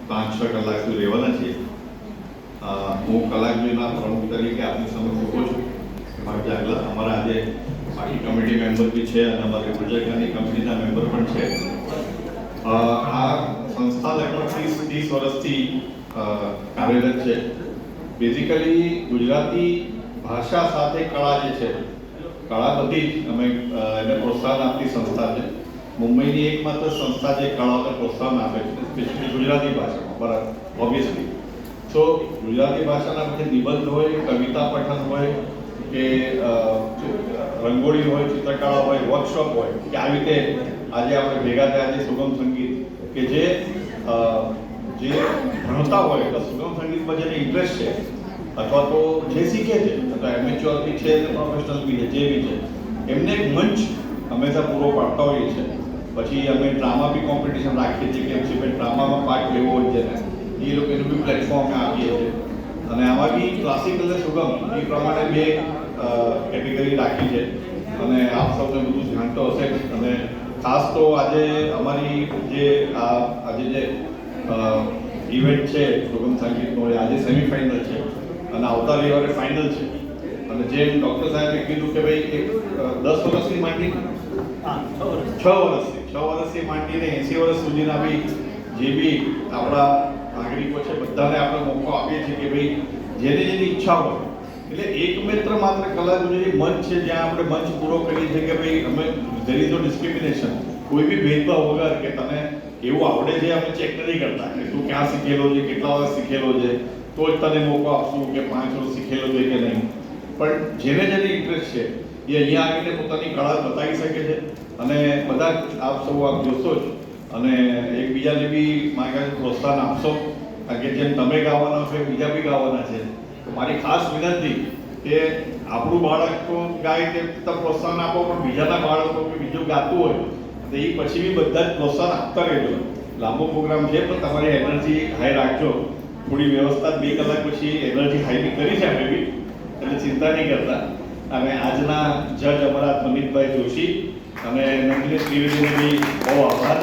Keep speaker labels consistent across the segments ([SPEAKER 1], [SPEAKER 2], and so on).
[SPEAKER 1] 5-6 કલાક સુધી રહેવાના છીએ. હું કલાકના પ્રમુખ તરીકે આપની સમક્ષ ઊભો છું. મારી આગળ અમારા આજે બાકી કમિટી મેમ્બર બી છે અને અમારી ગુજરાતની કમિટીના મેમ્બર પણ છે. આ સંસ્થા લગભગ 30 વર્ષથી કાર્યરત છે. બેઝિકલી ગુજરાતી ભાષા સાથે કળા જે છે, કળા બધી અમે એને પ્રોત્સાહન આપતી સંસ્થા છે. મુંબઈની એકમાત્ર સંસ્થા જે કળાઓને પ્રોત્સાહન આપે છે, સ્પેશિયલી ગુજરાતી ભાષામાં. બરાબર, ઓબ્વિયસલી. સો ગુજરાતી ભાષાના પછી નિબંધ હોય, કવિતા પઠન હોય કે રંગોળી હોય, ચિત્રકળા હોય, વર્કશોપ હોય કે આવી રીતે આજે આપણે ભેગા થયા છે સુગમ સંગીત કે જે ભણતા હોય તો સુગમ સંગીતમાં જેને ઇન્ટરેસ્ટ છે અથવા તો જે શીખે છે અથવા એમેચ્યોર બી છે પ્રોફેશનલ બી છે, જે બી છે, એમને એક મંચ હંમેશા પૂરો પાડતા હોઈએ છીએ. પછી અમે ડ્રામા બી કોમ્પિટિશન રાખીએ છીએ કે પછી ડ્રામામાં પાર્ટ લેવો હોય છે ને એ લોકોનું બી પ્લેટફોર્મ આપીએ છીએ. અને આમાં બી ક્લાસિકલ અને સુગમ એ પ્રમાણે બે કેટેગરી રાખી છે અને આપ સૌને બધું જાણતો હશે. અને ખાસ તો આજે અમારી જે આજે જે ઇવેન્ટ છે સુગમ સંગીતનો, આજે સેમિફાઇનલ છે અને આવતા રવિવારે ફાઇનલ છે. અને જેમ ડૉક્ટર સાહેબે કીધું કે ભાઈ એક 10 વર્ષથી માંડી 6 વર્ષથી માંડીને 80 વર્ષ સુધીના બી જે બી આપણા નાગરિકો છે બધાને આપણે મોકો આપીએ છીએ કે ભાઈ જેની ઈચ્છા હોય. એટલે માત્ર કલા ગુજરાતી મંચ છે જ્યાં આપણે મંચ પૂરો કરીએ છીએ કે ભાઈ અમે ધેર ઇઝ નો ડિસ્ક્રિમિનેશન, કોઈ બી ભેદભાવ વગર કે તને એવું આવડે છે અમે ચેક નથી કરતા કે તું ક્યાં શીખેલો છે, કેટલા વર્ષ શીખેલો છે, તો જ તને મોકો આપશું કે 5 વર્ષ શીખેલો છે કે નહીં. પણ જેને ઇન્ટરેસ્ટ છે એ અહીંયા આવીને પોતાની કળા બતાવી શકે છે. અને બધા આપ સૌ આપ જોશો જ અને એકબીજાને બી મારા પ્રોત્સાહન આપશો. કારણ કે જેમ તમે ગાવાના છો બીજા બી ગાવાના છે. તો મારી ખાસ વિનંતી કે આપણું બાળક તો ગાય તે પ્રોત્સાહન આપો, પણ બીજાના બાળકો કે બીજું ગાતું હોય તો એ પછી બી બધા જ પ્રોત્સાહન આપતા રહેજો. લાંબો પ્રોગ્રામ છે પણ તમારી એનર્જી હાઈ રાખજો. થોડી વ્યવસ્થા 2 કલાક પછી એનર્જી હાઈ બી કરી છે આપણે બી, એટલે ચિંતા નહીં કરતા. અને આજના જજ અમારા ધ્વનિતભાઈ જોશી અને નંદિની ત્રિવેદીને બી બહુ આભાર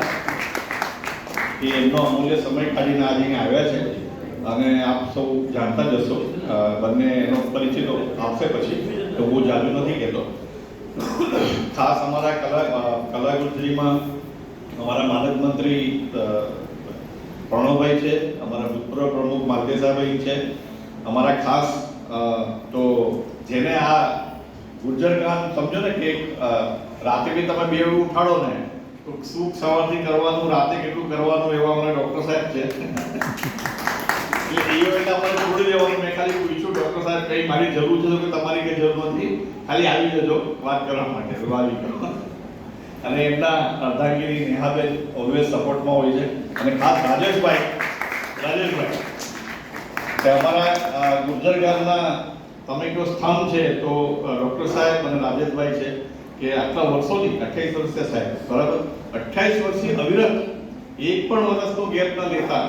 [SPEAKER 1] કે એમનો અમૂલ્ય સમય કાઢીને આજે આવ્યા છે. અને આપ સૌ જાણતા જ હશો, બંને એનો પરિચય તો આપશે પછી, તો હું જાજુ નથી કહેતો. ખાસ અમારા કલા ગુજરીમાં અમારા માનદ મંત્રી પ્રણવભાઈ છે, અમારા ભૂતપૂર્વ પ્રમુખ માલદેસાભાઈ છે, અમારા ખાસ તો જેને આ ગુર્જર ગાન સમજો ને કે રાતે બી તમે 2 ઉઠાડો ને તો સુખ સવારથી કરવાનું, રાતે કેટલું કરવાનું, એવા અમારા ડૉક્ટર સાહેબ છે. એટલે એ વખતે અમારે છોડી દેવાનું. મેં ખાલી પૂછ્યું ડૉક્ટર સાહેબ કંઈ મારી જરૂર છે તો કે તમારી કંઈ જરૂર નથી, ખાલી આવી જજો વાત કરવા માટે, આવી ગયો. અને એમના અર્ધાંગીની નેહાબેન ઓલવેઝ સપોર્ટમાં હોય છે. અને ખાસ રાજેશભાઈ કે અમારા ગુર્જર ગામના તમે કહો સ્તંભ છે તો ડૉક્ટર સાહેબ અને રાજેશભાઈ છે કે આટલા વર્ષોથી 28 વર્ષથી સાહેબ, બરાબર, 28 વર્ષથી અવિરત એક પણ વર્ષનો ગેપ ન લેતા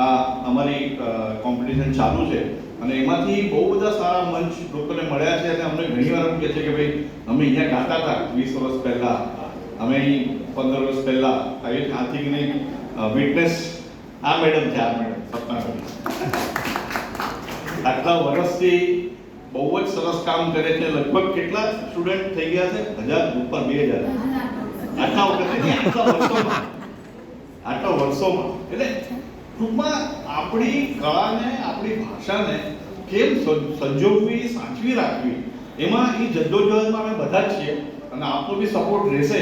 [SPEAKER 1] આ અમારી કોમ્પિટિશન ચાલુ છે. અને એમાંથી બહુ બધા સારા મંચ લોકોને મળ્યા છે. અને અમને ઘણી વાર એમ કહે છે કે ભાઈ અમે અહીંયા ગાતા હતા 20 વર્ષ પહેલા, અમે અહીં 15 વર્ષ પહેલા આવી આથી નહીં વિટનેસ આ મેડમ છે, આ મેડમ સપના આટલા વર્ષથી બહુ જ સરસ કામ કરે છે. લગભગ કેટલા સ્ટુડન્ટ થઈ ગયા છે? 1000 ઉપર 2000 આટલા વખતે આટલા વર્ષોમાં. એટલે ટૂંકમાં આપણી કળાને, આપણી ભાષાને કેમ સંજોગવી, સાચવી રાખવી, એમાં એ જદ્દોજહદમાં અમે બધા જ છીએ. અને આપનો બી સપોર્ટ રહેશે.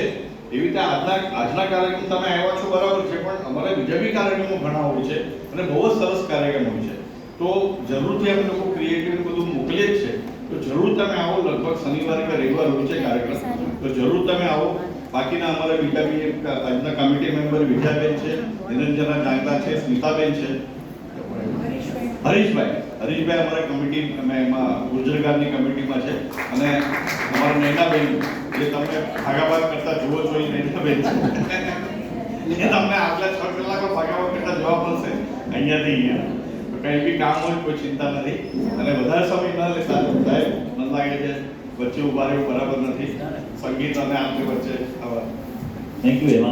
[SPEAKER 1] એવી રીતે આજના કાર્યક્રમ તમે આવ્યા છો, બરાબર છે, પણ અમારા બીજા બી કાર્યક્રમો ઘણા હોય છે અને બહુ જ સરસ કાર્યક્રમ હોય છે. તો જરૂરથી અમે લોકો ક્રિએટિવ બધું મોકલીએ જ છે. તો જરૂર તમે આવો. લગભગ શનિવારે કે રવિવાર હોય છે કાર્યક્રમ, તો જરૂર તમે આવો. બાકીના અમારા બીજા બી આજના કમિટી મેમ્બર વિદ્યાબેન છે, નિરંજના જાંગલા છે, સ્મિતાબેન છે, હરીશભાઈ અમારા કમિટી, અમે એમાં ગુર્જરગારની કમિટીમાં છે. અને અમારા નૈનાબેન જે તમે ભાગાભાગ કરતા જુઓ છો એ નૈનાબેન છે. એ તમને આગલા 6 કલાકમાં ભાગાભાગ કરતા જોવા મળશે અહીંયાથી અહીંયા. કંઈ બી કામ હોય કોઈ ચિંતા નથી. અને વધારે સમય ન લેતા સાહેબ, મને લાગે છે વચ્ચે ઉભા રહેવું બરાબર નથી. સંગીત અને આપણી વચ્ચે થેન્ક યુ.